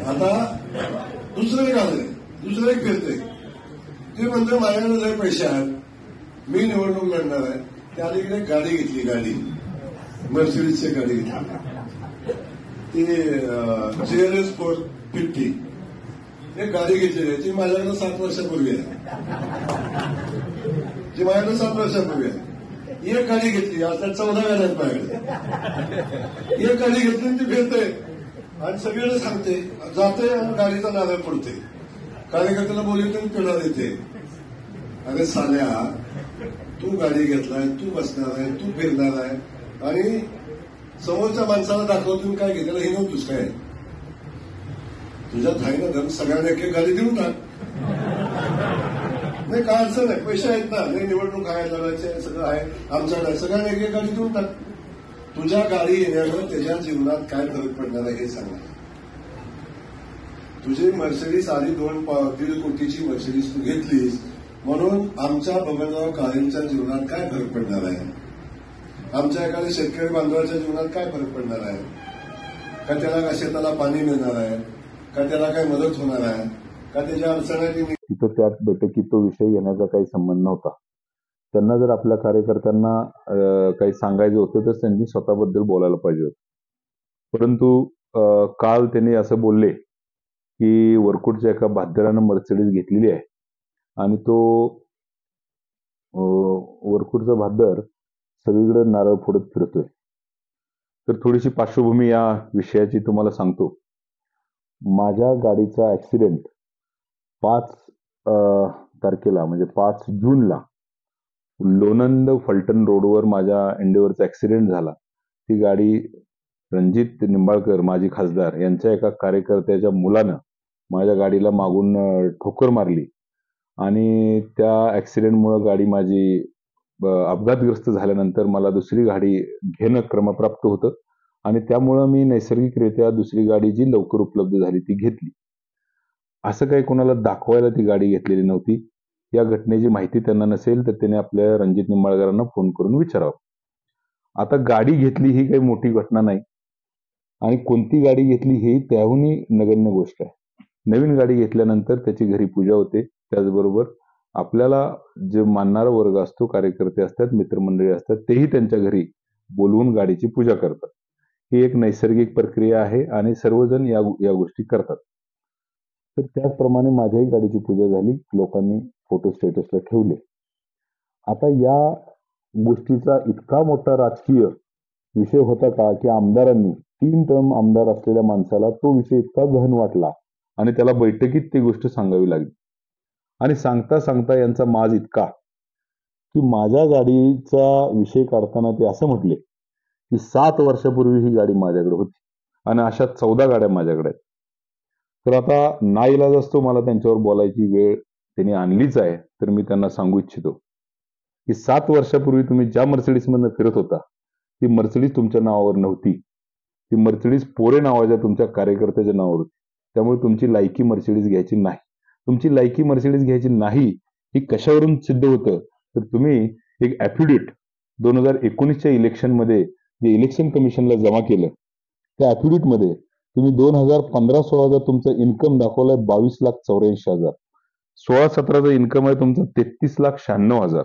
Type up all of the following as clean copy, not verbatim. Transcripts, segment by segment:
आता दुसरं एक आलंय, दुसरं एक फिरतंय. ते म्हणतं माझ्याकडे लय पैसे आहेत, मी निवडणूक लढणार आहे. त्या अलीकडे गाडी घेतली, गाडी मर्सिडीजची गाडी घेतली, ती JLS 450 एक गाडी घेतलेली आहे. ती माझ्याकडे 7 वर्षापूर्वी आहे, ती माझ्याकडे 7 वर्षापूर्वी आहे. एक गाडी घेतली, आता 14 गाड्या आहेत माझ्याकडे. एक गाडी घेतली ती फिरते आणि सगळ्यांना सांगते, जाते आणि गाडीचा नारळ पडते, कार्यकर्त्याला बोलवते पिढा देते. अरे साल्या, तू गाडी घेतलाय, तू बसणार आहे, तू फिरणार आहे आणि समोरच्या माणसाला दाखवतून काय घेतलं हे नव्हतंच काय. तुझ्यात आहे ना धन, सगळ्यांना एक एक गाडी देऊन टाक. नाही काय अडचण आहे, पैसे आहेत ना, नाही निवडणूक आहे, लढायचे सगळं आहे आमच्याकडे, सगळ्यांना एक एक गाडी देऊन टाक. तुझ्या गाडी येण्यानं त्याच्या जीवनात काय फरक पडणार आहे हे सांगा. तुझी मर्सिडीज आधी 2.5 कोटीची मर्सिडीज तू घेतलीस म्हणून आमच्या बबनराव काळेंच्या जीवनात काय फरक पडणार आहे, आमच्या एखाद्या शेतकरी बांधवाच्या जीवनात काय फरक पडणार आहे, का त्याला शेताला पाणी मिळणार आहे, का त्याला काय मदत होणार आहे, का त्याच्या अडचणी. तिथं त्या बैठकीत तो विषय घेण्याचा काही संबंध नव्हता. त्यांना जर आपल्या कार्यकर्त्यांना काही सांगायचं होतं तर त्यांनी स्वतःबद्दल बोलायला पाहिजे होतं. परंतु काल त्यांनी असं बोलले की वरकुटच्या एका भाद्यारानं मर्सिडीज घेतलेली आहे आणि तो वरकुटचा भाद्यार सगळीकडे नारळ फोडत फिरतोय. तर थोडीशी पार्श्वभूमी या विषयाची तुम्हाला सांगतो. माझ्या गाडीचा ऍक्सिडेंट 5 तारखेला म्हणजे 5 जूनला लोणंद फलटण रोडवर माझ्या एंडेवरचा ऍक्सिडेंट झाला. ती गाडी रणजित निंबाळकर माजी खासदार यांच्या एका कार्यकर्त्याच्या मुलानं माझ्या गाडीला मागून ठोकर मारली आणि त्या ऍक्सिडेंटमुळे गाडी माझी अपघातग्रस्त झाल्यानंतर मला दुसरी गाडी घेणं क्रमप्राप्त होतं आणि त्यामुळं मी नैसर्गिकरित्या दुसरी गाडी जी लवकर उपलब्ध झाली ती घेतली. असं काही कोणाला दाखवायला ती गाडी घेतलेली नव्हती. या घटनेची माहिती त्यांना नसेल तर त्याने आपल्या रणजित निंबाळकरांना फोन करून विचारावं. आता गाडी घेतली ही काही मोठी घटना नाही आणि कोणती गाडी घेतली ही त्याहूनही नगण्य गोष्ट आहे. नवीन गाडी घेतल्यानंतर त्याची घरी पूजा होते. त्याचबरोबर आपल्याला जे मानणारा वर्ग असतो, कार्यकर्ते असतात, मित्रमंडळी असतात, तेही त्यांच्या घरी बोलवून गाडीची पूजा करतात. ही एक नैसर्गिक प्रक्रिया आहे आणि सर्वजण या गोष्टी करतात. तर त्याचप्रमाणे माझ्याही गाडीची पूजा झाली, लोकांनी फोटो स्टेटसला ठेवले. आता या गोष्टीचा इतका मोठा राजकीय विषय होता का की आमदारांनी 3 टर्म आमदार असलेल्या माणसाला तो विषय इतका गहन वाटला आणि त्याला बैठकीत ती गोष्ट सांगावी लागली. आणि सांगता सांगता यांचा माज इतका की माझ्या गाडीचा विषय काढताना ते असं म्हटले की 7 वर्षापूर्वी ही गाडी माझ्याकडे होती आणि अशा 14 गाड्या माझ्याकडे आहेत. तर आता नाईलाज असतो मला त्यांच्यावर बोलायची वेळ त्यांनी आणलीच आहे, तर मी त्यांना सांगू इच्छितो की 7 वर्षापूर्वी तुम्ही ज्या मर्सिडीजमधनं फिरत होता ती मर्सिडीज तुमच्या नावावर नव्हती. ती मर्सिडीज पोरे नावाच्या तुमच्या कार्यकर्त्याच्या नावावर होती. त्यामुळे तुमची लायकी मर्सिडीज घ्यायची नाही. तुमची लायकी मर्सिडीज घ्यायची नाही ही कशावरून सिद्ध होतं तर तुम्ही एक ऍफिडेव्हिट 2019च्या इलेक्शनमध्ये जे इलेक्शन कमिशनला जमा केलं त्या ऍफिडेव्हिटमध्ये तुम्ही 2015-16चा तुमचं इन्कम दाखवलाय 22,84,000. 16-17चा इन्कम आहे तुमचं 33,96,000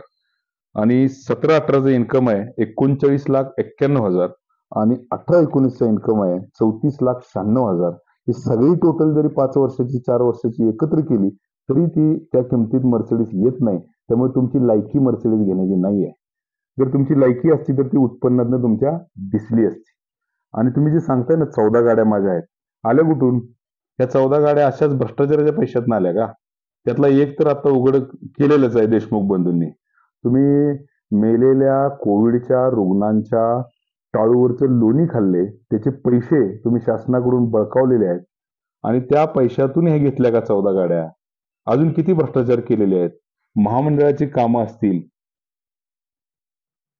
आणि 17-18चा इन्कम आहे 39,91,000 आणि 18-19चा इन्कम आहे 34,96,000. ही सगळी टोटल जरी 5 वर्षाची 4 वर्षाची एकत्र केली तरी ती त्या किमतीत मर्सिडीज येत नाही. त्यामुळे तुमची लायकी मर्सिडीज घेण्याची नाहीये. जर तुमची लायकी असती तर ती उत्पन्नातनं तुमच्या दिसली असती. आणि तुम्ही जे सांगताय ना 14 गाड्या माझ्या आहेत, आल्या कुठून? त्या 14 गाड्या अशाच भ्रष्टाचाराच्या पैशातून आल्या का? त्यातला एक तर आता उघड केलेलंच आहे देशमुख बंधूंनी. तुम्ही मेलेल्या कोविडच्या रुग्णांच्या टाळूवरचं लोणी खाल्ले, त्याचे पैसे तुम्ही शासनाकडून बळकावलेले आहेत आणि त्या पैशातून हे घेतल्या का 14 गाड्या? अजून किती भ्रष्टाचार केलेले आहेत? महामंडळाची कामं असतील,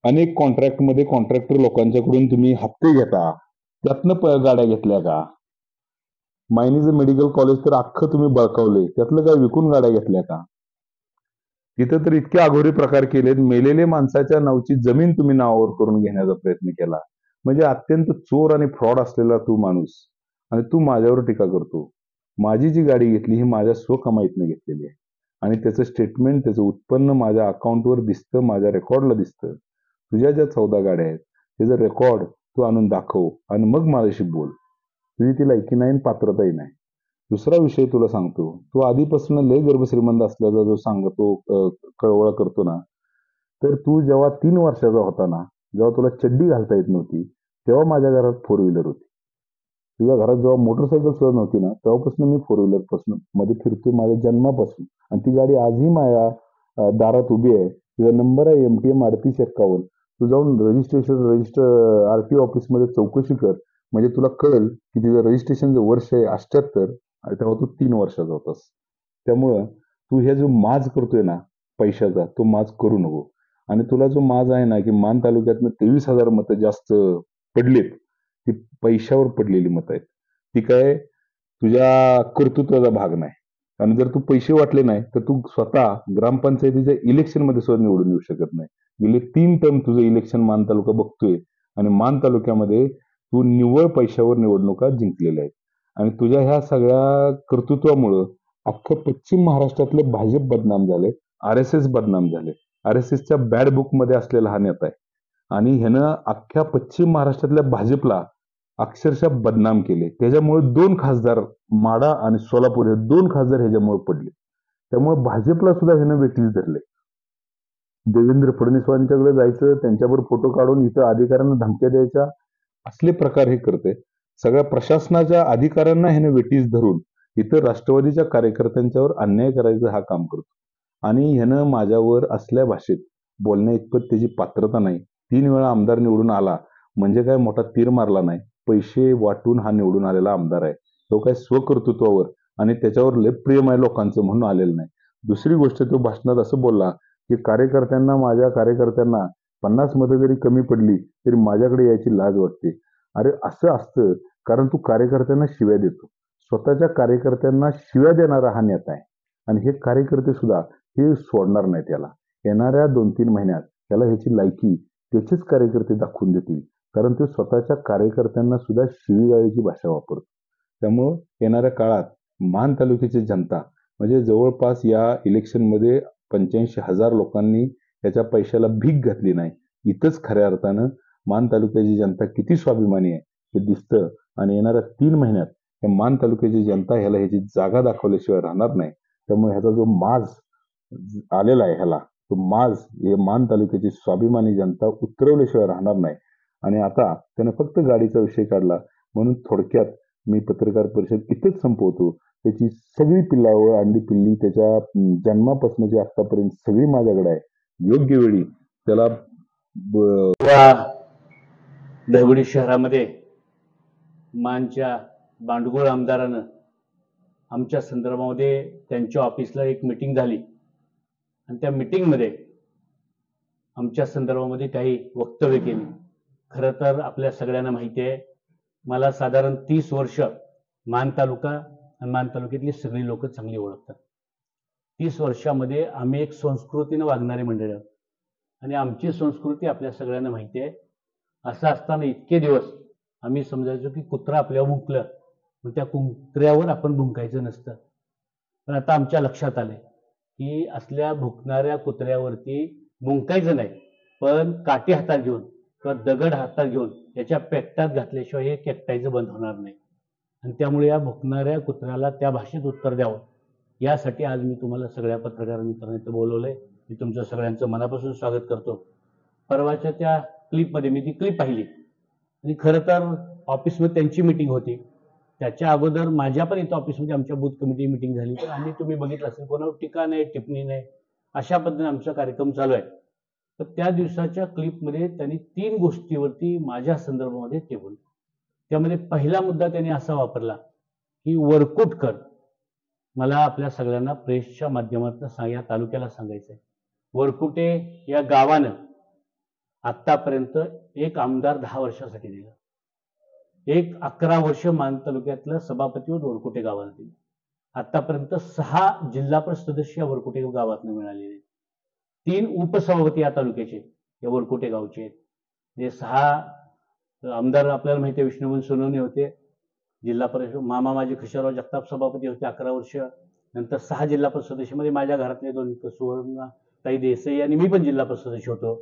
अनेक कॉन्ट्रॅक्टमध्ये कॉन्ट्रॅक्टर लोकांच्याकडून तुम्ही हप्ते घेता, त्यातनं गाड्या घेतल्या का? मायनीचं मेडिकल कॉलेज तर अख्खं तुम्ही बळकावले, त्यातलं काय विकून गाड्या घेतल्या का? तिथं तर इतके अघोरी प्रकार केलेत. मेलेले माणसाच्या नावची जमीन तुम्ही नावावर करून घेण्याचा प्रयत्न केला. म्हणजे अत्यंत चोर आणि फ्रॉड असलेला तू माणूस आणि तू माझ्यावर टीका करतो. माझी जी गाडी घेतली ही माझ्या स्वकमाईतनं घेतलेली आहे आणि त्याचं स्टेटमेंट, त्याचं उत्पन्न माझ्या अकाउंटवर दिसतं, माझ्या रेकॉर्डला दिसतं. तुझ्या ज्या 14 गाड्या आहेत त्याचं रेकॉर्ड तू आणून दाखव आणि मग माझ्याशी बोल. तुझी ती लायकी नाही आणि पात्रताही नाही. दुसरा विषय तुला सांगतो, तू आधीपासून लय गर्भश्रीमंत असल्याचा जो सांगतो कळवळा करतो ना, तर तू जेव्हा 3 वर्षाचा होता ना, जेव्हा तुला चड्डी घालता येत नव्हती, तेव्हा माझ्या घरात 4 व्हीलर होती. तुझ्या घरात जेव्हा मोटरसायकल सुद्धा नव्हती ना, तेव्हापासून मी 4 व्हीलर पासून मध्ये फिरतोय माझ्या जन्मापासून. आणि ती गाडी आजही माझ्या दारात उभी आहे. तुझा नंबर आहे MTM 3851. तू जाऊन रजिस्टर RTO ऑफिसमध्ये चौकशी कर, म्हणजे तुला कळेल की तिचं रजिस्ट्रेशनचं वर्ष आहे 78 आणि तेव्हा तू 3 वर्षाचा होतास. त्यामुळं तू हे जो माज करतोय ना पैशाचा, तो माज करू नको. आणि तुला जो माज आहे ना की मान तालुक्यातनं 23,000 मतं जास्त पडलीत, ती पैशावर पडलेली मतं आहेत. ती काय तुझ्या कर्तृत्वाचा भाग नाही. आणि जर तू पैसे वाटले नाही तर तू स्वतः ग्रामपंचायतीच्या इलेक्शनमध्ये सुद्धा निवडून येऊ शकत नाही. गेले 3 टर्म तुझं इलेक्शन मान तालुका बघतोय आणि मान तालुक्यामध्ये तू निव्वळ पैशावर निवडणुका जिंकलेल्या आहेत. आणि तुझ्या ह्या सगळ्या कर्तृत्वामुळं अख्खं पश्चिम महाराष्ट्रातले भाजप बदनाम झाले, RSS बदनाम झाले. RSSच्या बॅड बुकमध्ये असलेला हा नेता आहे आणि ह्यानं अख्ख्या पश्चिम महाराष्ट्रातल्या भाजपला अक्षरशः बदनाम केले. त्याच्यामुळे 2 खासदार, माढा आणि सोलापूर हे 2 खासदार ह्याच्यामुळे पडले. त्यामुळे भाजपला सुद्धा ह्यानं वेठीस धरले. देवेंद्र फडणवीसांच्याकडे जायचं, त्यांच्यावर फोटो काढून इथं अधिकाऱ्यांना धमक्या द्यायच्या, असले प्रकार हे करते. सगळ्या प्रशासनाच्या अधिकाऱ्यांना ह्याने वेठीस धरून इथं राष्ट्रवादीच्या कार्यकर्त्यांच्यावर अन्याय करायचं हा काम करतो. आणि ह्यानं माझ्यावर असल्या भाषेत बोलण्या इतपत त्याची पात्रता नाही. 3 वेळा आमदार निवडून आला म्हणजे काय मोठा तीर मारला नाही. पैसे वाटून हा निवडून आलेला आमदार आहे. तो काय स्वकर्तृत्वावर आणि त्याच्यावर लय प्रेम आहे लोकांचं म्हणून आलेलं नाही. दुसरी गोष्ट, तो भाषणात असं बोलला की माझ्या कार्यकर्त्यांना 50 मतं जरी कमी पडली तरी माझ्याकडे यायची लाज वाटते. अरे असं असतं कारण तू कार्यकर्त्यांना शिव्या देतो. स्वतःच्या कार्यकर्त्यांना शिव्या देणारा हा नेता आहे. आणि हे कार्यकर्ते सुद्धा हे सोडणार नाही त्याला. येणाऱ्या 2-3 महिन्यात त्याला ह्याची लायकी त्याचेच कार्यकर्ते दाखवून देतील. कारण तो स्वतःच्या कार्यकर्त्यांना सुद्धा शिवीगाळीची भाषा वापरतो. त्यामुळं येणाऱ्या काळात मान तालुक्याची जनता म्हणजे जवळपास या इलेक्शनमध्ये 85,000 लोकांनी याच्या पैशाला भीक घातली नाही. इथंच खऱ्या अर्थानं मान तालुक्याची जनता किती स्वाभिमानी आहे हे दिसतं. आणि येणाऱ्या 3 महिन्यात या मान तालुक्याची जनता ह्याला ह्याची जागा दाखवल्याशिवाय राहणार नाही. त्यामुळे ह्याचा जो माज आलेला आहे ह्याला, तो माज हे मान तालुक्याची स्वाभिमानी जनता उतरवल्याशिवाय राहणार नाही. आणि आता त्यानं फक्त गाडीचा विषय काढला म्हणून थोडक्यात मी पत्रकार परिषद इथेच संपवतो. त्याची सगळी पिल्लावळ, अंडी पिल्ली त्याच्या जन्मापासूनची आतापर्यंत सगळी माझ्याकडे आहे. योग्य वेळी त्याला दहिवडी शहरामध्ये मानच्या बांडगुळ आमदारानं आमच्या संदर्भामध्ये त्यांच्या ऑफिसला एक मीटिंग झाली आणि त्या मीटिंगमध्ये आमच्या संदर्भामध्ये काही वक्तव्य केली. खरं तर आपल्या सगळ्यांना माहिती आहे, मला साधारण 30 वर्ष मान तालुका आणि मान तालुक्यातली सगळी लोक चांगली ओळखतात. 30 वर्षामध्ये आम्ही एक संस्कृतीनं वागणारी मंडळी आहोत आणि आमची संस्कृती आपल्या सगळ्यांना माहिती आहे. असं असताना इतके दिवस आम्ही समजायचो की कुत्रा आपल्यावर भुंकलं मग त्या कुत्र्यावर आपण भुंकायचं नसतं. पण आता आमच्या लक्षात आलंय की असल्या भुंकणाऱ्या कुत्र्यावरती भुंकायचं नाही, पण काठी हातात घेऊन किंवा दगड हातात घेऊन त्याच्या पेकटात घातल्याशिवाय हे केकटायचं बंद होणार नाही. आणि त्यामुळे या भुंकणाऱ्या कुत्र्याला त्या भाषेत उत्तर द्यावं यासाठी आज मी तुम्हाला सगळ्या पत्रकार मित्रांनी इथं बोलवलंय. मी तुमचं सगळ्यांचं मनापासून स्वागत करतो. परवाच्या त्या क्लिपमध्ये मी ती क्लिप पाहिली आणि खरं तर ऑफिसमध्ये त्यांची मीटिंग होती. त्याच्या अगोदर माझ्या पण इथं ऑफिसमध्ये आमच्या बूथ कमिटी मीटिंग झाली. तर आम्ही तुम्ही बघितलं असेल कोणावर टीका नाही, टिप्पणी नाही, अशा पद्धतीने आमचा कार्यक्रम चालू आहे. तर त्या दिवसाच्या क्लिपमध्ये त्यांनी 3 गोष्टीवरती माझ्या संदर्भामध्ये ते बोलले. त्यामध्ये पहिला मुद्दा त्यांनी असा वापरला की वरकुटकर. मला आपल्या सगळ्यांना प्रेसच्या माध्यमातून या तालुक्याला सांगायचं आहे, वरकुटे या गावानं आतापर्यंत एक आमदार 10 वर्षासाठी दिला. 11 वर्ष मान तालुक्यातलं सभापतीवर वरकुटे गावाला दिलं. आतापर्यंत 6 जिल्हा परिषद सदस्य वरकुटे गावातून मिळालेले. 3 उपसभापती या तालुक्याचे या वरकुटे गावचे आहेत. जे 6 आमदार आपल्याला माहिती आहे विष्णुबन सोनवणे होते, जिल्हा परिषद मामा माझे खशोराव जगताप सभापती होते 11 वर्ष. नंतर 6 जिल्हा परिषद सदस्यामध्ये माझ्या घरातले 2 सुवर्णाताई देसाई आणि मी पण जिल्हा परिषद सदस्य होतो.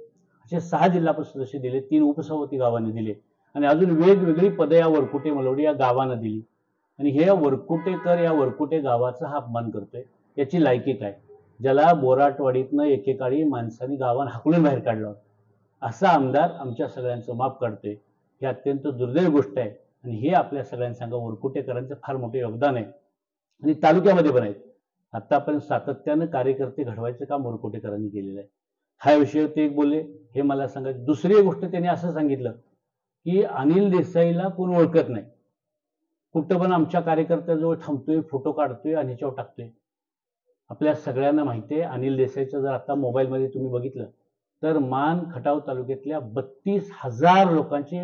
असे 6 जिल्हा परिषद सदस्य दिले, 3 उपसभापती गावाने दिले आणि अजून वेगवेगळी पदं या वरकुटे मलवडी या गावानं दिली. आणि हे वरकुटेकर या वरकुटे गावाचा हा अपमान करतोय. याची लायकी काय? ज्याला बोराटवाडीतनं एकेकाळी माणसांनी गावानं हाकलून बाहेर काढलं, असा आमदार आमच्या सगळ्यांचं माप काढतोय. ही अत्यंत दुर्दैवी गोष्ट आहे आणि हे आपल्या सगळ्यांसंग वरकुटेकरांचं फार मोठं योगदान आहे आणि तालुक्यामध्ये पण आहेत. आतापर्यंत सातत्यानं कार्यकर्ते घडवायचं काम वरकुटेकरांनी केलेलं आहे. हा विषय ते एक बोलले, हे मला सांगायचं. दुसरी गोष्ट त्यांनी असं सांगितलं की अनिल देसाईला कोण ओळखत नाही, कुठं पण आमच्या कार्यकर्त्याजवळ थांबतोय, फोटो काढतोय आणि ह्याच्यावर टाकतोय. आपल्या सगळ्यांना माहिती आहे अनिल देसाईचं जर आता मोबाईलमध्ये तुम्ही बघितलं तर मान खटाव तालुक्यातल्या 32,000 लोकांचे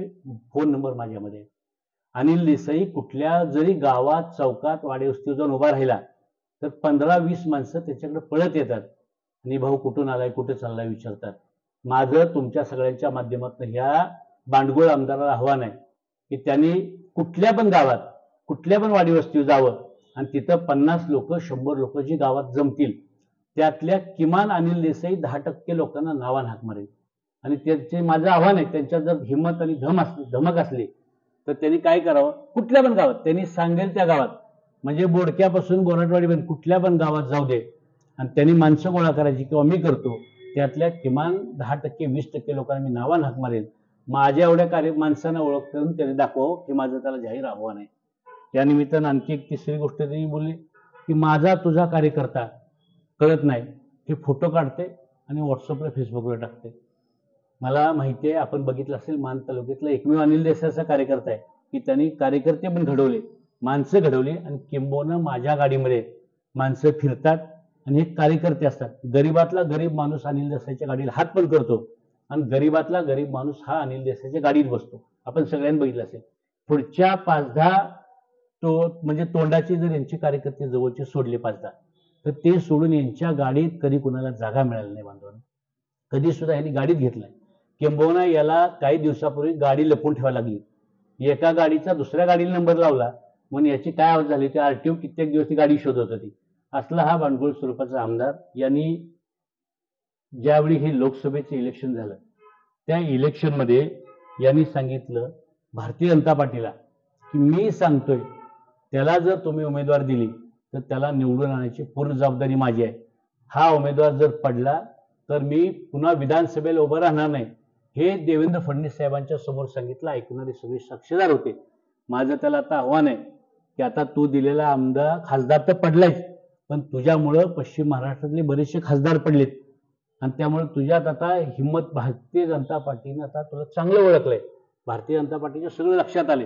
फोन नंबर माझ्यामध्ये आहेत. अनिल देसाई कुठल्या जरी गावात चौकात वाडेवस्तीवर जाऊन उभा राहिला तर 15-20 माणसं त्याच्याकडे पळत येतात आणि भाऊ कुठून आलाय, कुठे चाललाय विचारतात. माझं तुमच्या सगळ्यांच्या माध्यमातून ह्या बांडगुळ आमदाराला आव्हान आहे की त्यांनी कुठल्या पण गावात कुठल्या पण वाडीवस्तीवर जावं आणि तिथं 50 लोक 100 लोक जी गावात जमतील त्यातल्या किमान अनिल देसाई 10% लोकांना नावानं हाक मारेल. आणि त्याचे माझं आव्हान आहे, त्यांच्यात जर हिंमत आणि धमक असली तर त्यांनी काय करावं, कुठल्या पण गावात त्यांनी सांगेल त्या गावात, म्हणजे बोडक्यापासून बोराटवाडीपर्यंत कुठल्या पण गावात जाऊ दे आणि त्यांनी माणसं गोळा करायची किंवा मी करतो, त्यातल्या किमान 10% 20% लोकांना मी नावानं हाक मारेल. माझ्या एवढ्या माणसांना ओळख करून त्यांनी दाखवावं, हे माझं त्याला जाहीर आव्हान आहे. या निमित्तानं आणखी एक तिसरी गोष्ट त्यांनी बोलली की माझा तुझा कार्यकर्ता कळत नाही, हे फोटो काढते आणि व्हॉट्सअपला फेसबुकला टाकते. मला माहिती आहे, आपण बघितलं असेल, मान तालुक्यातला एकमेव अनिल देसाईचा कार्यकर्ता आहे की त्यांनी कार्यकर्ते पण घडवले, माणसं घडवली आणि किंबहुना माझ्या गाडीमध्ये माणसं फिरतात आणि हे कार्यकर्ते असतात. गरीबातला गरीब माणूस अनिल देसाईच्या गाडीला हात पण करतो आणि गरीबातला गरीब माणूस हा अनिल देसाईच्या गाडीत बसतो. आपण सगळ्यांनी बघितलं असेल. पुढच्या 5-10 म्हणजे तोंडाचे जर यांचे कार्यकर्ते जवळचे सोडले 5-10 तर ते सोडून यांच्या गाडीत कधी कुणाला जागा मिळाली नाही. बांधवांना कधी सुद्धा यांनी गाडीत घेतलाय. किंबहुना याला काही दिवसापूर्वी गाडी लपवून ठेवायला लागली. एका गाडीचा दुसऱ्या गाडीला नंबर लावला म्हणून याची काय आवाज झाली, ते आरटीओ कित्येक दिवस ती गाडी शोधत होती. असला हा बांडगुळ स्वरूपाचा आमदार. यांनी ज्यावेळी हे लोकसभेचे इलेक्शन झालं त्या इलेक्शनमध्ये यांनी सांगितलं भारतीय जनता पार्टीला की मी सांगतोय त्याला जर तुम्ही उमेदवार दिली तर त्याला निवडून आणायची पूर्ण जबाबदारी माझी आहे. हा उमेदवार जर पडला तर मी पुन्हा विधानसभेला उभं राहणार नाही, हे देवेंद्र फडणवीस साहेबांच्या समोर सांगितलं. ऐकणारे सगळे साक्षीदार होते. माझं त्याला आता आव्हान आहे की आता तू दिलेला आमदार खासदार तर पडलायच, पण तुझ्यामुळं पश्चिम महाराष्ट्रातले बरेचसे खासदार पडलेत आणि त्यामुळे तुझ्यात आता हिंमत, भारतीय जनता पार्टीनं आता तुला चांगलं ओळखलंय. भारतीय जनता पार्टीच्या सगळं लक्षात आले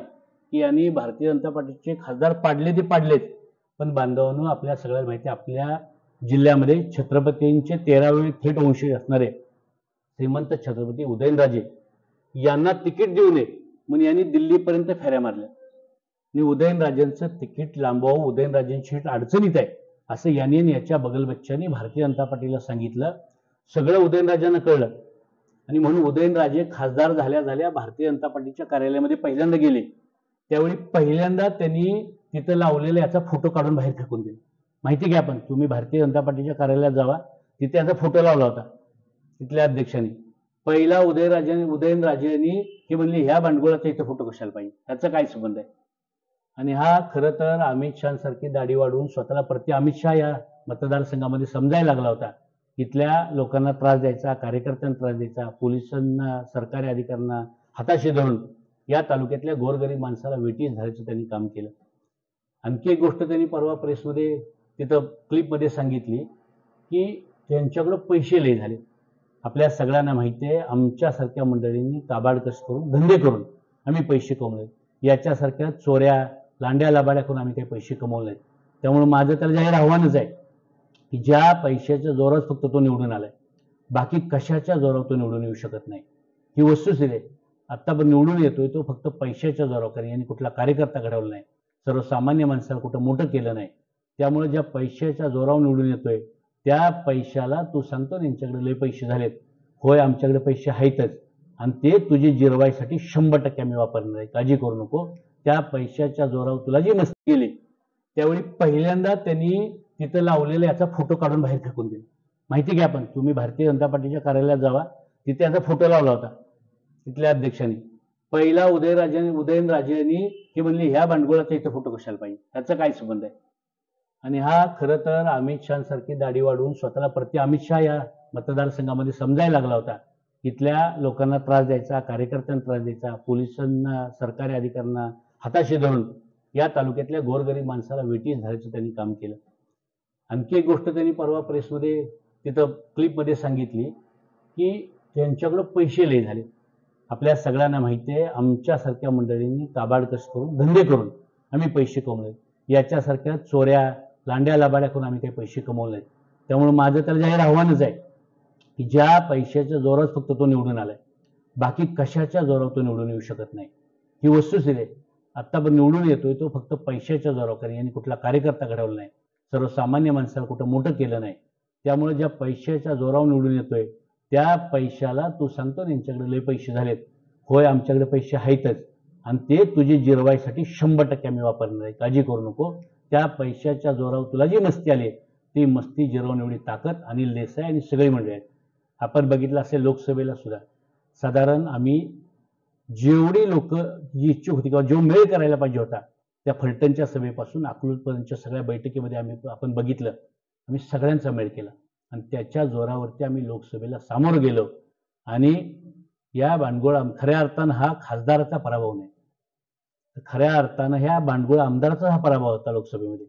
की यांनी भारतीय जनता पार्टीचे खासदार पाडले ते पाडलेत, पण बांधवांनो आपल्या सगळ्यांना माहिती आहे आपल्या जिल्ह्यामध्ये छत्रपतींचे 13वेळी थेट वंशज असणारे श्रीमंत छत्रपती उदयनराजे यांना तिकीट देऊ नये म्हणून यांनी दिल्लीपर्यंत फेऱ्या मारल्या आणि उदयनराजेंचं तिकीट लांबवावं, उदयनराजेंची अडचणीत आहे असं यांनी आणि याच्या बगलबच्च्यांनी भारतीय जनता पार्टीला सांगितलं. सगळं उदयनराजांना कळलं आणि म्हणून उदयनराजे खासदार झाल्या झाल्या भारतीय जनता पार्टीच्या कार्यालयामध्ये पहिल्यांदा गेले. त्यावेळी पहिल्यांदा त्यांनी तिथं लावलेला याचा फोटो काढून बाहेर फेकून दिला. माहिती घ्या, पण तुम्ही भारतीय जनता पार्टीच्या कार्यालयात जावा, तिथे याचा फोटो लावला होता तिथल्या अध्यक्षांनी. पहिला उदयनराजेंनी हे म्हणले ह्या भांडगुळाचा इथं फोटो कशाला पाहिजे, त्याचा काय संबंध आहे. आणि हा खरं तर अमित शहासारखी दाढी वाढवून स्वतःला प्रति अमित शहा या मतदारसंघामध्ये समजायला लागला होता. इथल्या लोकांना त्रास द्यायचा, कार्यकर्त्यांना त्रास द्यायचा, पोलिसांना, सरकारी अधिकाऱ्यांना हाताशी धरून या तालुक्यातल्या गोरगरीब माणसाला वेठीस धरायचं त्यांनी काम केलं. आणखी एक गोष्ट त्यांनी परवा प्रेसमध्ये तिथं क्लिपमध्ये सांगितली की त्यांच्याकडं पैसे लय झाले. आपल्या सगळ्यांना माहिती आहे आमच्यासारख्या मंडळींनी काबाड कष्ट करून धंदे करून आम्ही पैसे कमवले. याच्यासारख्या चोऱ्या लांड्या लाबाड्या करून आम्ही काही पैसे कमवले. त्यामुळे माझं त्याला जाहीर आव्हानच आहे की ज्या पैशाच्या जोरात फक्त तो निवडून आलाय, बाकी कशाच्या जोरावर तो निवडून येऊ शकत नाही. ही वस्तुस्थिती आहे. आता पण निवडून येतोय तो फक्त पैशाच्या जोरावर, कारण यांनी कुठला कार्यकर्ता घडवला नाही, सर्वसामान्य माणसाला कुठं मोठं केलं नाही. त्यामुळे ज्या पैशाच्या जोरावर निवडून येतोय त्या पैशाला तू सांगतो ना यांच्याकडे लय पैसे झालेत. होय, आमच्याकडे पैसे आहेतच आणि ते तुझे जिरवायसाठी 100% आम्ही वापरणार आहे, काळजी करू नको. त्या पैशाच्या जोरावर तुला जी मस्ती केली, त्यावेळी पहिल्यांदा त्यांनी तिथं लावलेला याचा फोटो काढून बाहेर फेकून दिला. माहिती घ्या, पण तुम्ही भारतीय जनता पार्टीच्या कार्यालयात जावा, तिथे याचा फोटो लावला होता तिथल्या अध्यक्षांनी. पहिला उदयनराजेंनी हे म्हणले ह्या भांडगुळाचा इथं फोटो कशाला पाहिजे, त्याचा काय संबंध आहे. आणि हा खरं तर अमित शहासारखी दाढी वाढवून स्वतःला प्रति अमित शहा या मतदारसंघामध्ये समजायला लागला होता. इथल्या लोकांना त्रास द्यायचा, कार्यकर्त्यांना त्रास द्यायचा, पोलिसांना, सरकारी अधिकाऱ्यांना हाताशी धरून या तालुक्यातल्या गोरगरीब माणसाला वेठीस धरायचं त्यांनी काम केलं. आणखी एक गोष्ट त्यांनी परवा प्रेसमध्ये तिथं क्लिपमध्ये सांगितली की त्यांच्याकडं पैसे लय झाले. आपल्या सगळ्यांना माहिती आहे, आमच्यासारख्या मंडळींनी काबाडकस करून धंदे करून आम्ही पैसे कमवले. याच्यासारख्या चोऱ्या लांड्या लाबाड्या करून आम्ही काही पैसे कमवले. त्यामुळे माझं त्याला जाहीर आव्हानच आहे की ज्या पैशाच्या जोरात फक्त तो निवडून आलाय, बाकी कशाच्या जोरावर तो निवडून येऊ शकत नाही. ही वस्तुस्थिती आहे. आत्ता पण निवडून येतोय तो फक्त पैशाच्या जोरावर, कारण यांनी कुठला कार्यकर्ता घडवला नाही, सर्वसामान्य माणसाला कुठं मोठं केलं नाही. त्यामुळे ज्या पैशाच्या जोरावर निवडून येतोय त्या पैशाला तू सांगतो ना यांच्याकडे लय पैसे झालेत. होय, आमच्याकडे पैसे आहेतच, आणि ते तुझे जिरवायसाठी 100% आम्ही वापरणार आहे, काळजी करू नको. त्या पैशाच्या जोरावर तुला जी मस्ती आली ती मस्ती जिरवून एवढी ताकद अनिल देसाई आणि सगळी मंडळी आहेत. आपण बघितलं असेल लोकसभेला सुद्धा साधारण आम्ही जेवढी लोक जी इच्छुक होती किंवा जो मेळ करायला पाहिजे होता, त्या फलटणच्या सभेपासून अकलूजपर्यंतच्या सगळ्या बैठकीमध्ये आपण बघितलं, आम्ही सगळ्यांचा मेळ केला आणि त्याच्या जोरावरती आम्ही लोकसभेला सामोरं गेलो. आणि या भांडगोळ खऱ्या अर्थानं हा खासदाराचा पराभव नाही, खऱ्या अर्थानं ह्या भांडगोळ आमदाराचा हा पराभव होता. लोकसभेमध्ये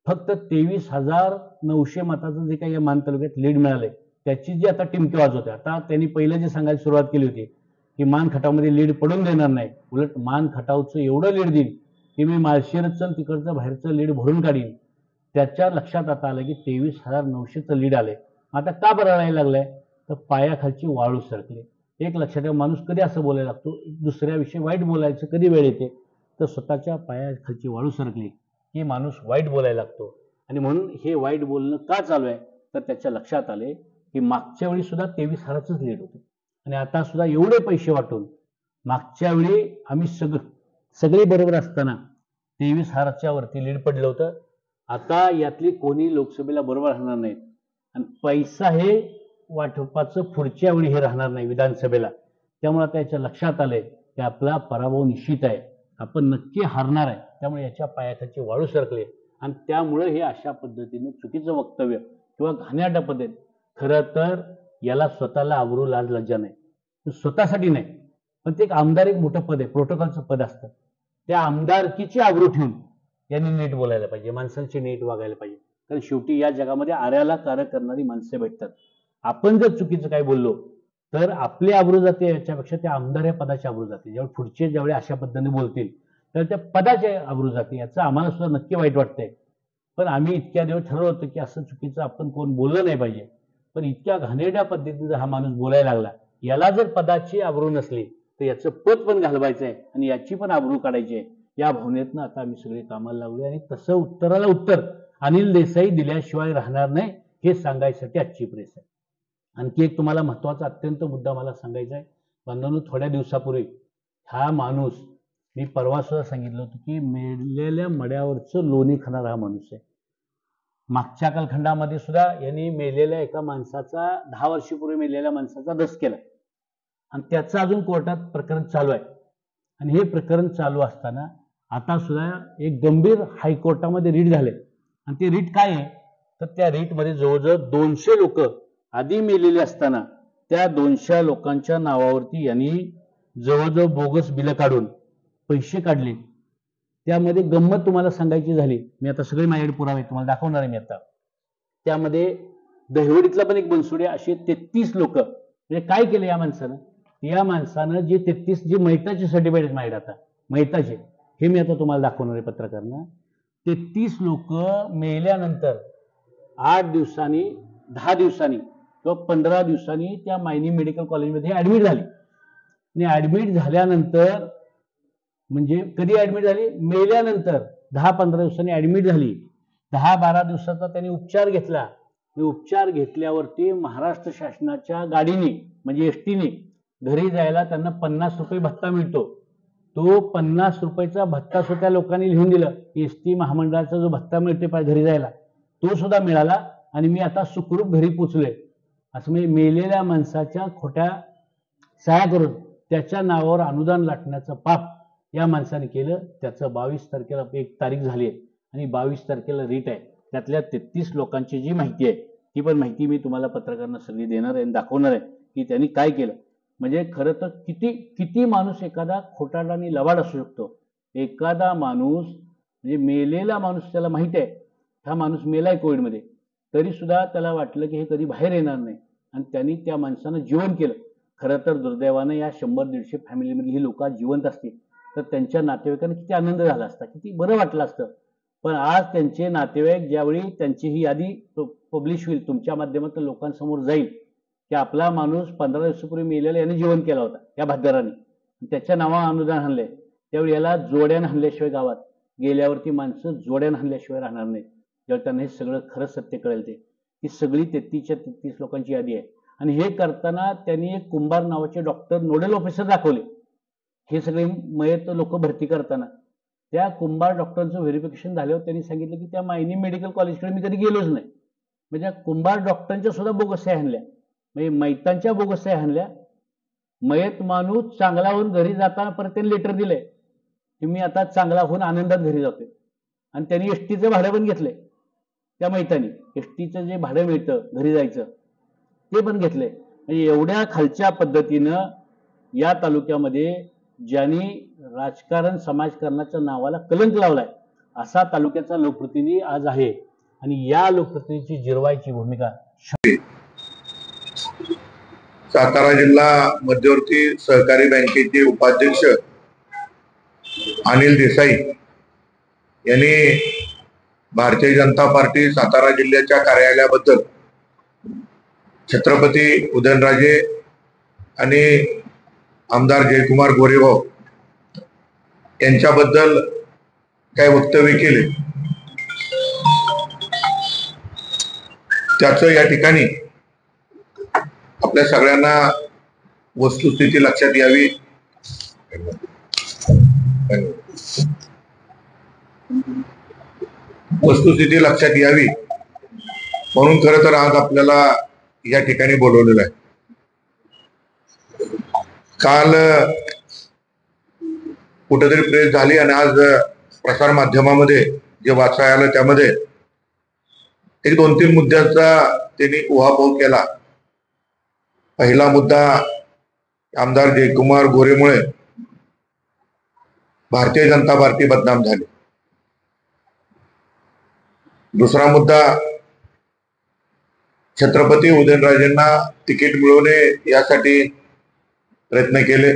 फक्त 23,900 मताचं जे काही या मान तालुक्यात लीड मिळाले त्याची जी आता टिमकी वाजवते. आता त्यांनी पहिलं जे सांगायला सुरुवात केली होती की मान खटावमध्ये लीड पडून देणार नाही, उलट मान खटावचं एवढं लीड देईल की मी माळशिरसचं तिकडचं बाहेरचं लीड भरून काढीन. त्याच्या लक्षात आता आलं की 23,900चं लीड आले. आता का बरळायला लागलंय, तर पायाखालची वाळू सरकली. एक लक्षात ठेवा, माणूस कधी असं बोलायला लागतो, दुसऱ्याविषयी वाईट बोलायचं कधी वेळ येते, तर स्वतःच्या पायाखालची वाळू सरकली की माणूस वाईट बोलायला लागतो. आणि म्हणून हे वाईट बोलणं का चालू आहे, तर त्याच्या लक्षात आले की मागच्या वेळी सुद्धा 23,000च लीड होतं आणि आता सुद्धा एवढे पैसे वाटून मागच्या वेळी आम्ही सगळे बरोबर असताना 23,000च्या वरती लीड पडलं होतं. आता यातली कोणी लोकसभेला बरोबर राहणार नाहीत आणि पैसा हे वाटपाचं पुढच्या वेळी हे राहणार नाही विधानसभेला. त्यामुळे आता याच्या लक्षात आलंय की आपला पराभव निश्चित आहे, आपण नक्की हारणार आहे. त्यामुळे याच्या पायाखालची वाळू सरकले आणि त्यामुळे हे अशा पद्धतीने चुकीचं वक्तव्य किंवा घाणेरड्या पद्धत, खरं तर याला स्वतःला आवरू लाज लज्जा नाही, स्वतःसाठी नाही, पण ते एक आमदार एक मोठं पद आहे, प्रोटोकॉलचं पद असतं. त्या आमदारकीची आबरू ठेवून यांनी नीट बोलायला पाहिजे, माणसांची नीट वागायला पाहिजे. कारण शेवटी या जगामध्ये आऱ्याला कार्य करणारी माणसे भेटतात. आपण जर चुकीचं काय बोललो तर आपली आबरू जाते, याच्यापेक्षा त्या आमदार या पदाची आबरू जाते. ज्यावेळी पुढचे ज्यावेळी अशा पद्धतीने बोलतील तर त्या पदाची आबरू जाते. याचं आम्हाला सुद्धा नक्की वाईट वाटतंय. पण आम्ही इतक्या दिवस ठरवलं होतं की असं चुकीचं आपण कोण बोललं नाही पाहिजे. पण इतक्या घाणेरड्या पद्धतीने हा माणूस बोलायला लागला, याला जर पदाची आबरू नसली तर याचं पद पण घालवायचं आहे आणि याची पण आबरू काढायची आहे. या भावनेतनं आता आम्ही सगळे कामाला लागलो आणि तसं उत्तराला उत्तर अनिल देसाई दिल्याशिवाय राहणार नाही हे सांगायसाठी आजची प्रेस आहे. आणखी एक तुम्हाला महत्वाचा अत्यंत मुद्दा मला सांगायचा आहे. बांधवांनो, थोड्या दिवसापूर्वी हा माणूस, मी परवा सुद्धा सांगितलं होतं की मेलेल्या मड्यावरचं लोणी खाणारा हा माणूस आहे. मागच्या कालखंडामध्ये सुद्धा यांनी मेलेल्या एका माणसाचा 10 वर्षापूर्वी मेलेल्या माणसाचा दस केला आणि त्याचं अजून कोर्टात प्रकरण चालू आहे. आणि हे प्रकरण चालू असताना आता सुद्धा एक गंभीर हायकोर्टामध्ये रीट झाले आणि ते रीट काय आहे, तर त्या रीटमध्ये जवळजवळ 200 लोक आधी मेलेले असताना त्या 200 लोकांच्या नावावरती यांनी जवळजवळ बोगस बिलं काढून पैसे काढले. त्यामध्ये गंमत तुम्हाला सांगायची झाली, मी आता सगळे माझ्याकडे पुरावे तुम्हाला दाखवणार आहे मी आता. त्यामध्ये दहिवडीतला पण एक बनसोडे, असे 33 लोक, म्हणजे काय केलं या माणसानं, या माणसानं जे 33 जे मैताचे सर्टिफिकेट आहेत माझ्याकडे आता मैताचे, हे मी आता तुम्हाला दाखवणार आहे पत्रकारांना. 33 लोक मेल्यानंतर 8 दिवसांनी 10 दिवसांनी किंवा 15 दिवसांनी त्या मायनी मेडिकल कॉलेजमध्ये ऍडमिट झाली. आणि ऍडमिट झाल्यानंतर, म्हणजे कधी ऍडमिट झाली, मेल्यानंतर 10-15 दिवसांनी ऍडमिट झाली. 10-12 दिवसाचा त्यांनी उपचार घेतला. उपचार घेतल्यावरती महाराष्ट्र शासनाच्या गाडीने म्हणजे एसटीने घरी जायला त्यांना 50 रुपये भत्ता मिळतो. तो 50 रुपयाचा भत्ता सुद्धा लोकांनी लिहून दिलं. एसटी महामंडळाचा जो भत्ता मिळते घरी जायला तो सुद्धा मिळाला आणि मी आता सुखरूप घरी पोचलोय. असं म्हणजे मेलेल्या माणसाच्या खोट्या सह्या करून त्याच्या नावावर अनुदान लाटण्याचं पाप या माणसाने केलं. त्याचं 22 तारखेला एक तारीख झाली आहे आणि 22 तारखेला रीट आहे. त्यातल्या 33 लोकांची जी माहिती आहे ती पण माहिती मी तुम्हाला पत्रकारांना सगळी देणार आहे आणि दाखवणार आहे की त्यांनी काय केलं. म्हणजे खरं तर किती माणूस एखादा खोटारडा आणि लवाड असू शकतो. एखादा माणूस म्हणजे मेलेला माणूस त्याला माहिती आहे हा माणूस मेलाय कोविडमध्ये, तरी सुद्धा त्याला वाटलं की हे कधी बाहेर येणार नाही आणि त्यांनी त्या माणसानं जीवन केलं. खरं तर दुर्दैवानं या 100-150 फॅमिलीमधली ही लोक जिवंत असतील तर त्यांच्या नातेवाईकांना किती आनंद झाला असता, किती बरं वाटलं असतं. पण आज त्यांचे नातेवाईक ज्यावेळी त्यांची ही यादी पब्लिश होईल, तुमच्या माध्यमातून लोकांसमोर जाईल की आपला माणूस 15 दिवसापूर्वी मेलेला याने जीवन केला होता या भातदाराने, त्याच्या नावावर अनुदान आणलंय, त्यावेळी याला जोड्यानं आणल्याशिवाय गावात गेल्यावरती माणसं जोड्यानं आणल्याशिवाय राहणार नाही. जेव्हा त्यांना हे सगळं खरं सत्य कळेल ते ही सगळी 33 लोकांची यादी आहे. आणि हे करताना त्यांनी एक कुंभार नावाचे डॉक्टर नोडल ऑफिसर दाखवले. हे सगळे मयत लोक भरती करताना त्या कुंभार डॉक्टरांचं व्हेरिफिकेशन झाल्यावर त्यांनी सांगितलं की त्या मायनी मेडिकल कॉलेजकडे मी कधी गेलोच नाही. म्हणजे कुंभार डॉक्टरांच्या सुद्धा बोगस सह्या आणल्या, म्हणजे मैतांच्या बोगस सह्या आणल्या. मयत माणूस चांगला होऊन घरी जाताना परत त्यांनी लेटर दिलंय की मी आता चांगला होऊन आनंदात घरी जातोय. आणि त्यांनी एसटीचं भाडं पण घेतलंय. त्या मैतानी एसटीचं जे भाडं मिळतं घरी जायचं ते पण घेतलंय. म्हणजे एवढ्या खालच्या पद्धतीनं या तालुक्यामध्ये ज्यांनी राजकारण समाजकारणाच्या नावाला कलंक लावलाय असा तालुक्याचा लोकप्रतिनिधी आज आहे. आणि या लोकप्रतिनिधीची जिरवायची भूमिका सातारा जिल्हा मध्यवर्ती सहकारी बँकेचे उपाध्यक्ष अनिल देसाई यांनी भारतीय जनता पार्टी सातारा जिल्ह्याच्या कार्यालयाबद्दल छत्रपती उदयनराजे आणि आमदार जयकुमार गोरेभाऊ यांच्याबद्दल काय वक्तव्य केले त्याचं या ठिकाणी आपल्या सगळ्यांना वस्तुस्थिती लक्षात यावी, म्हणून खरं तर आज आपल्याला या ठिकाणी बोलवलेलं आहे. काल कुठेतरी प्रेस झाली आणि आज प्रसार माध्यमामध्ये जे वाचायला आलं त्यामध्ये एक 2-3 मुद्द्याचा त्यांनी उहापोह केला. पहिला मुद्दा आमदार जयकुमार गोरेमुळे भारतीय जनता पार्टी बदनाम झाली. दुसरा मुद्दा छत्रपती उदयनराजेंना तिकीट मिळवणे यासाठी प्रयत्न केले.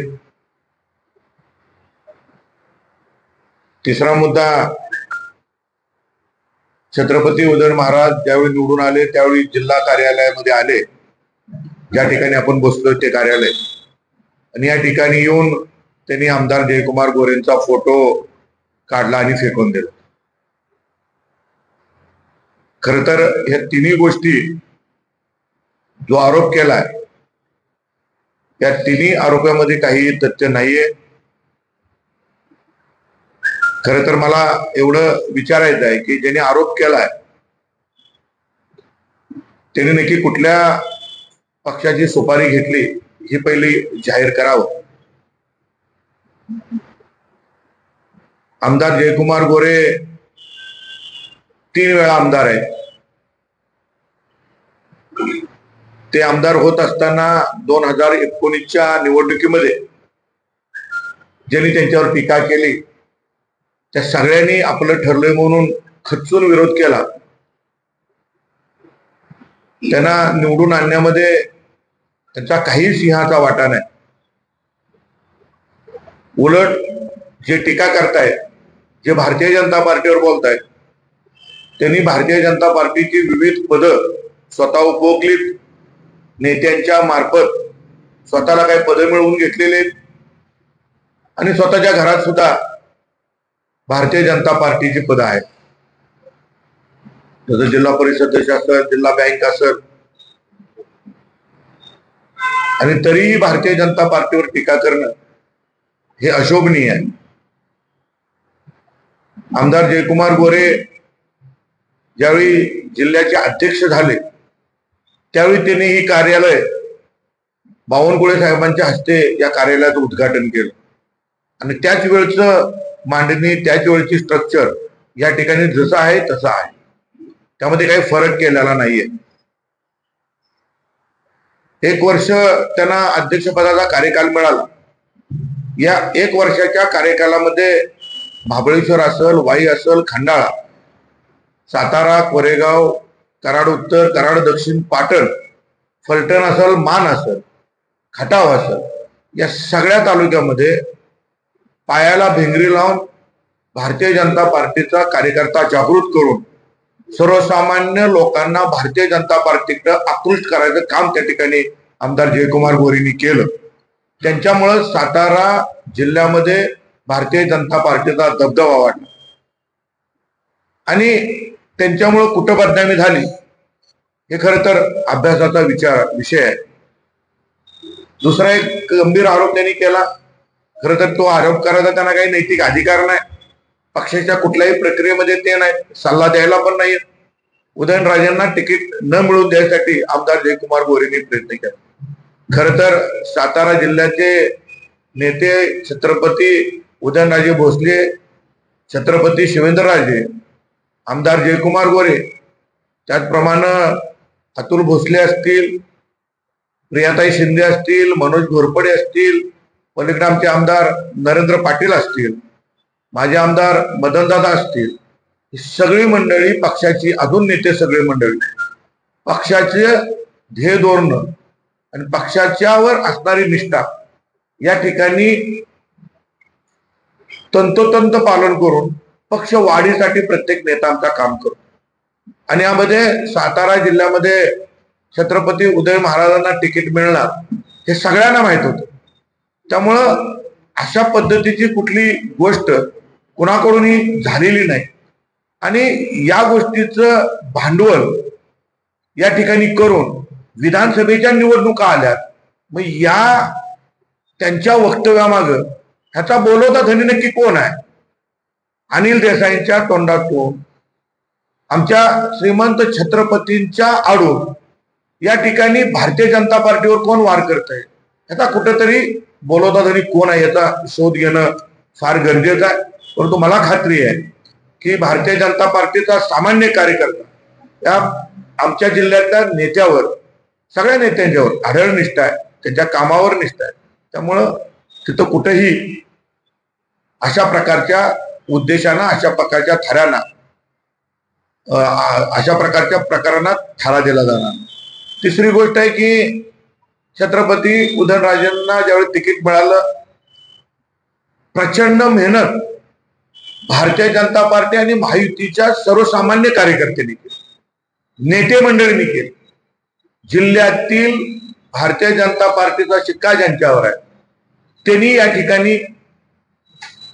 तिसरा मुद्दा छत्रपती उदयन महाराज ज्यावेळी निवडून आले त्यावेळी जिल्हा कार्यालयामध्ये आले, ज्या ठिकाणी आपण बसलोय ते कार्यालय, आणि या ठिकाणी येऊन त्यांनी आमदार जयकुमार गोरेंचा फोटो काढला आणि फेकून दिला. खर तर ह्या तिन्ही गोष्टी जो आरोप केलाय त्या तिन्ही आरोपामध्ये काही तथ्य नाहीये. खर तर मला एवढं विचारायचं आहे की ज्यांनी आरोप केलाय त्यांनी नक्की कुठल्या पक्षाची सुपारी घेतली ही पहिली जाहीर करावं. आमदार जयकुमार गोरे 3 वेळा आमदार आहे. ते आमदार होत असताना 2019च्या निवडणुकीमध्ये ज्यांनी त्यांच्यावर टीका केली त्या सगळ्यांनी आपलं ठरलंय म्हणून खचून विरोध केला. त्यांना निवडून आणण्यामध्ये त्यांचा काही सिंहाचा वाटा नाही. उलट जे टीका करतायत, जे भारतीय जनता पार्टीवर बोलतायत, त्यांनी भारतीय जनता पार्टीची विविध पदं स्वतः उपभोगलीत, नेत्यांच्या मार्फत स्वतःला काही पदं मिळवून घेतलेले आहेत आणि स्वतःच्या घरात सुद्धा भारतीय जनता पार्टीची पदं आहेत. जसं जिल्हा परिषद सदस्य असेल, जिल्हा बँक असेल, आणि तरीही भारतीय जनता पार्टीवर टीका करणं हे अशोभनीय आहे. आमदार जयकुमार गोरे ज्यावेळी जिल्ह्याचे अध्यक्ष झाले त्यावेळी त्यांनी ही कार्यालय बावनकुळे साहेबांच्या हस्ते या कार्यालयाचं उद्घाटन केलं आणि त्याच वेळचं मांडणी, त्याच वेळची स्ट्रक्चर या ठिकाणी जसं आहे तसं आहे, त्यामध्ये काही फरक केलेला नाहीये. 1 वर्ष त्यांना अध्यक्षपदाचा कार्यकाल मिळाला. या 1 वर्षाच्या कार्यकालामध्ये महाबळेश्वर असेल, वाई असेल, खंडाळा, सातारा, कोरेगाव, कराड उत्तर, कराड दक्षिण, पाटण, फलटण असेल, मान असेल, खटाव असेल, या सगळ्या तालुक्यामध्ये पायाला भिंगरी लावून भारतीय जनता पार्टीचा कार्यकर्ता जागृत करून सर्वसामान्य लोकांना भारतीय जनता पार्टीकडे आकृष्ट करायचं काम त्या ठिकाणी आमदार जयकुमार गोरेंनी केलं. त्यांच्यामुळं सातारा जिल्ह्यामध्ये भारतीय जनता पार्टीचा दबदबा वाढला आणि त्यांच्यामुळं कुठं बदनामी झाली हे खरं तर अभ्यासाचा विषय आहे. दुसरा एक गंभीर आरोप त्यांनी केला. खरं तर तो आरोप करायचा त्यांना काही नैतिक अधिकार नाही, पक्षाच्या कुठल्याही प्रक्रियेमध्ये ते नाही, सल्ला द्यायला पण नाही. उदयनराजेंना तिकीट न मिळवून द्यायसाठी आमदार जयकुमार गोरेंनी प्रयत्न केला. खरं तर सातारा जिल्ह्याचे नेते छत्रपती उदयनराजे भोसले, छत्रपती शिवेंद्रराजे, आमदार जयकुमार गोरे, त्याचप्रमाणे अतुल भोसले असतील, प्रियाताई शिंदे असतील, मनोज घोरपडे असतील, पलीकडे आमचे आमदार नरेंद्र पाटील असतील, माझे आमदार मदनदादा असतील, ही सगळी मंडळी पक्षाची, अजून नेते सगळे मंडळी पक्षाचे ध्येय धोरण आणि पक्षाच्यावर असणारी निष्ठा या ठिकाणी तंतोतंत पालन करून पक्ष वाढीसाठी प्रत्येक नेता आमचा काम करतो. आणि यामध्ये सातारा जिल्ह्यामध्ये छत्रपती उदय महाराजांना तिकीट मिळणार हे सगळ्यांना माहित होतं. त्यामुळं अशा पद्धतीची कुठली गोष्ट कुणाकडूनही झालेली नाही आणि या गोष्टीचं भांडवल या ठिकाणी करून विधानसभेच्या निवडणुका आल्यात. मग या त्यांच्या वक्तव्यामागं ह्याचा बोलवता धनी नक्की कोण आहे? अनिल देसाईंच्या तोंडातून आमच्या श्रीमंत छत्रपतींच्या आडून या ठिकाणी भारतीय जनता पार्टीवर कोण वार करत आहे ह्याचा कुठेतरी बोलवता धनी कोण आहे याचा शोध घेणं फार गरजेचं आहे. परंतु मला खात्री आहे की भारतीय जनता पार्टीचा सामान्य कार्यकर्ता या आमच्या जिल्ह्यातल्या नेत्यावर, सगळ्या नेत्यांच्यावर आढळ निष्ठा आहे, त्यांच्या कामावर निष्ठा आहे. त्यामुळं तिथं कुठेही अशा प्रकारच्या उद्देशानं, अशा प्रकारच्या थरांना, अशा प्रकारच्या प्रकरणात थारा दिला जाणार. तिसरी गोष्ट आहे की छत्रपती उदयनराजेंना ज्यावेळी तिकीट मिळालं, प्रचंड मेहनत भारतीय जनता पार्टी आणि महायुतीच्या सर्वसामान्य कार्यकर्त्यांनी केली, नेते मंडळींनी केली. जिल्ह्यातील भारतीय जनता पार्टीचा शिक्का ज्यांच्यावर आहे त्यांनी या ठिकाणी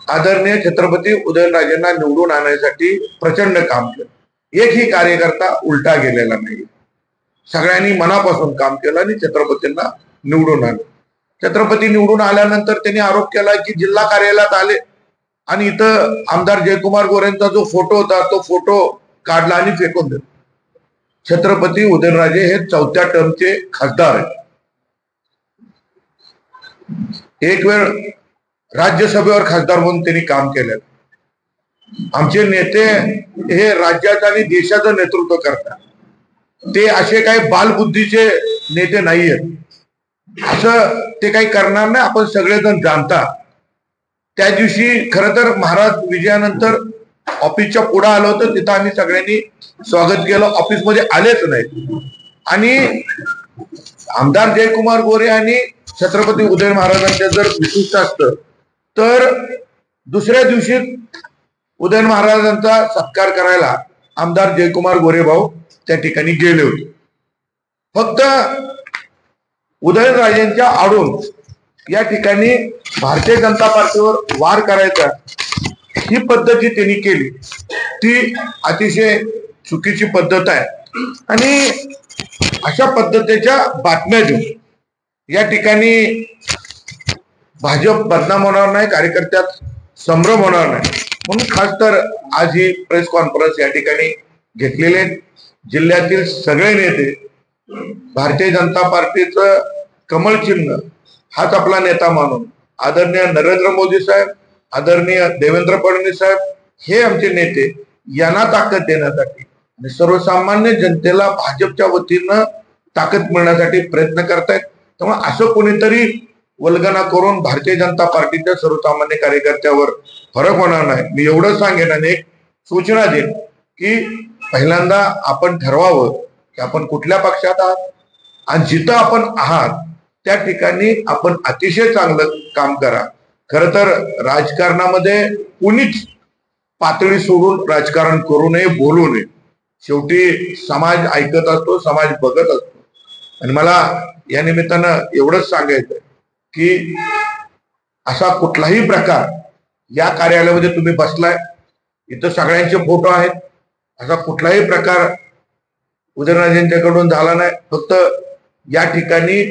आदरणीय छत्रपती उदयनराजेंना निवडून आणण्यासाठी प्रचंड काम केलं. एकही कार्यकर्ता उलटा गेलेला नाही. सगळ्यांनी मनापासून काम केलं आणि छत्रपतींना निवडून आणलं. छत्रपती निवडून आल्यानंतर त्यांनी आरोप केला की जिल्हा कार्यालयात आले आणि इथं आमदार जयकुमार गोरेंचा जो फोटो होता तो फोटो काढला आणि फेकून दिला. छत्रपती उदयनराजे हे 4थ्या टर्मचे खासदार आहेत. एक वेळ राज्यसभेवर खासदार म्हणून त्यांनी काम केलं. आमचे नेते हे राज्याचं आणि देशाचं नेतृत्व करतात. ते असे काही बालबुद्धीचे नेते नाहीयेत. असं ते काही करणार नाही, आपण सगळेजण जाणता. त्या दिवशी खरं तर महाराज विजयानंतर ऑफिसच्या पुढे आलो होतं, तिथं आम्ही सगळ्यांनी स्वागत केलं. ऑफिसमध्ये आलेच नाही आणि आमदार जयकुमार गोरे आणि छत्रपती उदय महाराजांच्या जर विशिष्ट असतं तर दुसऱ्या दिवशी उदयन महाराजांचा सत्कार करायला आमदार जयकुमार गोरे भाऊ त्या ठिकाणी गेले होते. फक्त उदयनराजेंच्या आडून या ठिकाणी भारतीय जनता पार्टीवर वार करायचा ही पद्धत जी त्यांनी केली ती अतिशय चुकीची पद्धत आहे. आणि अशा पद्धतीच्या बातम्या देऊन या ठिकाणी भाजप बदनाम होणार नाही, कार्यकर्त्यात संभ्रम होणार नाही, म्हणून खास तर आज ही प्रेस कॉन्फरन्स या ठिकाणी घेतलेले जिल्ह्यातील सगळे नेते भारतीय जनता पार्टीचं कमळ चिन्ह हाच आपला नेता मानून आदरणीय नरेंद्र मोदी साहेब, आदरणीय देवेंद्र फडणवीस साहेब हे आमचे नेते यांना ताकद देण्यासाठी आणि सर्वसामान्य जनतेला भाजपच्या वतीनं ताकद मिळण्यासाठी प्रयत्न करतायत. त्यामुळे असं कोणीतरी वल्गना करून भारतीय जनता पार्टीच्या सर्वसामान्य कार्यकर्त्यावर फरक होणार नाही. मी एवढंच सांगेन आणि एक सूचना देईन की पहिल्यांदा आपण ठरवावं की आपण कुठल्या पक्षात आहात आणि जिथं आपण आहात त्या ठिकाणी आपण अतिशय चांगलं काम करा. खरं तर राजकारणामध्ये कुणीच पातळी सोडून राजकारण करू नये, बोलू नये. शेवटी समाज ऐकत असतो, समाज बघत असतो. आणि मला या निमित्तानं एवढंच सांगायचं की असा कुठलाही प्रकार या कार्यालयामध्ये तुम्ही बसलाय, इथं सगळ्यांचे फोटो आहेत, असा कुठलाही प्रकार उदयनराजेंच्याकडून झाला नाही. फक्त या ठिकाणी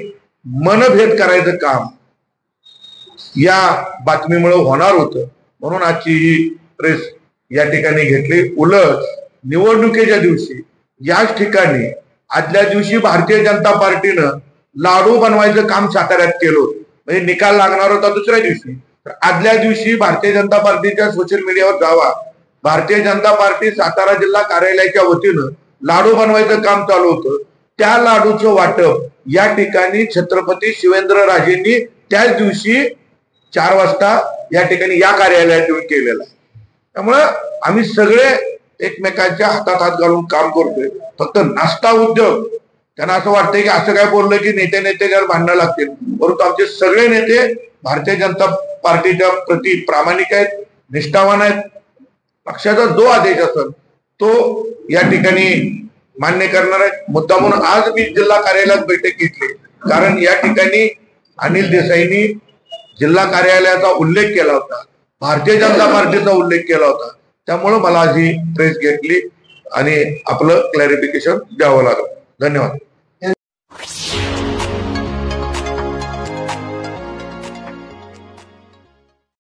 मनभेद करायचं काम या बातमीमुळे होणार होतं, म्हणून आजची ही प्रेस या ठिकाणी घेतली. उलट निवडणुकीच्या दिवशी याच ठिकाणी आदल्या दिवशी भारतीय जनता पार्टीनं लाडू बनवायचं काम साताऱ्यात केलं होतं. म्हणजे निकाल लागणार होता दुसऱ्या दिवशी, तर आदल्या दिवशी भारतीय जनता पार्टीच्या सोशल मीडियावर जावा, भारतीय जनता पार्टी सातारा जिल्हा कार्यालयाच्या वतीनं लाडू बनवायचं काम चालू होतं. त्या लाडूचं वाटप या ठिकाणी छत्रपती शिवेंद्रराजेंनी त्याच दिवशी 4 वाजता या ठिकाणी या कार्यालयात येऊन केलेलं आहे. त्यामुळं आम्ही सगळे एकमेकांच्या हातात हात घालून काम करतोय. फक्त नाश्ता उद्योग त्यांना असं वाटतंय की असं काय बोललं की नेत्यावर भांडणं लागतील, परंतु आमचे सगळे नेते भारतीय जनता पार्टीच्या प्रति प्रामाणिक आहेत, निष्ठावान आहेत. पक्षाचा जो आदेश असेल तो या ठिकाणी मान्य करणार आहे. मुद्दा म्हणून आज मी जिल्हा कार्यालयात बैठक घेतली, कारण या ठिकाणी अनिल देसाईंनी जिल्हा कार्यालयाचा उल्लेख केला होता, भारतीय जनता पार्टीचा उल्लेख केला होता. त्यामुळे मला आज ही प्रेस घेतली आणि आपलं क्लॅरिफिकेशन द्यावं लागलं. धन्यवाद.